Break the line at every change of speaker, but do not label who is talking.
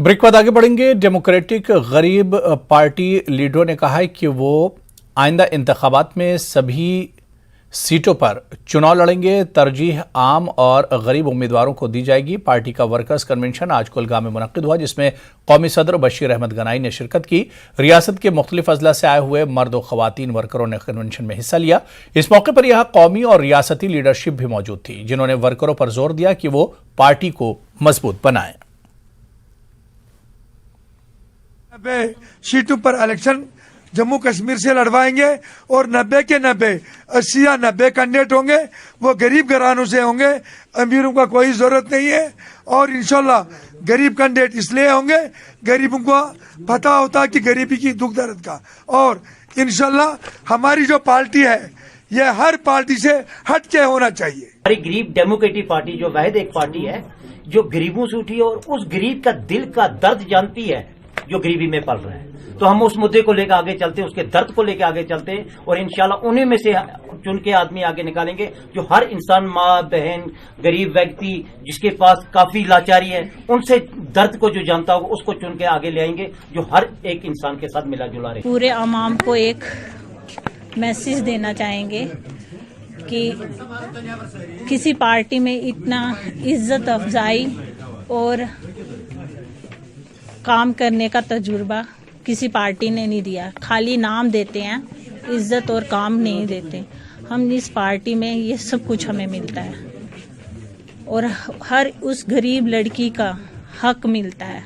Break बाद आगे बढ़ेंगे। डेमोक्रेटिक गरीब पार्टी लीडरों ने कहा है कि वो आइंदा इंतखाबात में सभी सीटों पर चुनाव लड़ेंगे। तरजीह आम और गरीब उम्मीदवारों को दी जाएगी। पार्टी का वर्कर्स कन्वेंशन आज कुलगाम में मुनक्किद हुआ, जिसमें कौमी सदर बशीर अहमद गनाई ने शिरकत की। रियासत के मुख्तलिफ अजला से आए हुए मर्द और खवातीन वर्करों ने कन्वेंशन में हिस्सा लिया। इस मौके पर यहाँ कौमी और रियासती लीडरशिप भी मौजूद थी, जिन्होंने वर्करों पर जोर दिया कि वो पार्टी को मजबूत बनाएं।
90 सीटों पर इलेक्शन जम्मू कश्मीर से लड़वाएंगे और 90 के 90 80 या 90 कैंडिडेट होंगे। वो गरीब घरानों से होंगे, अमीरों का कोई जरूरत नहीं है। और इंशाल्लाह गरीब कैंडिडेट इसलिए होंगे, गरीबों को पता होता है कि गरीबी की दुख दर्द का। और इंशाल्लाह हमारी जो पार्टी है ये हर पार्टी से हट के होना चाहिए।
हमारी गरीब डेमोक्रेटिक पार्टी जो वाहिद एक पार्टी है जो गरीबों से उठी है और उस गरीब का दिल का दर्द जानती है जो गरीबी में पल रहा है। तो हम उस मुद्दे को लेकर आगे चलते हैं, उसके दर्द को लेकर आगे चलते हैं और इंशाल्लाह उन्हीं में से चुन के आदमी आगे निकालेंगे जो हर इंसान, माँ बहन, गरीब व्यक्ति जिसके पास काफी लाचारी है, उनसे दर्द को जो जानता होगा उसको चुन के आगे ले आएंगे, जो हर एक इंसान के साथ मिला जुला रहे।
पूरे अवाम को एक मैसेज देना चाहेंगे कि किसी पार्टी में इतना इज्जत अफजाई और काम करने का तजुर्बा किसी पार्टी ने नहीं दिया। खाली नाम देते हैं, इज्जत और काम नहीं देते। हम इस पार्टी में ये सब कुछ हमें मिलता है और हर उस गरीब लड़की का हक मिलता है।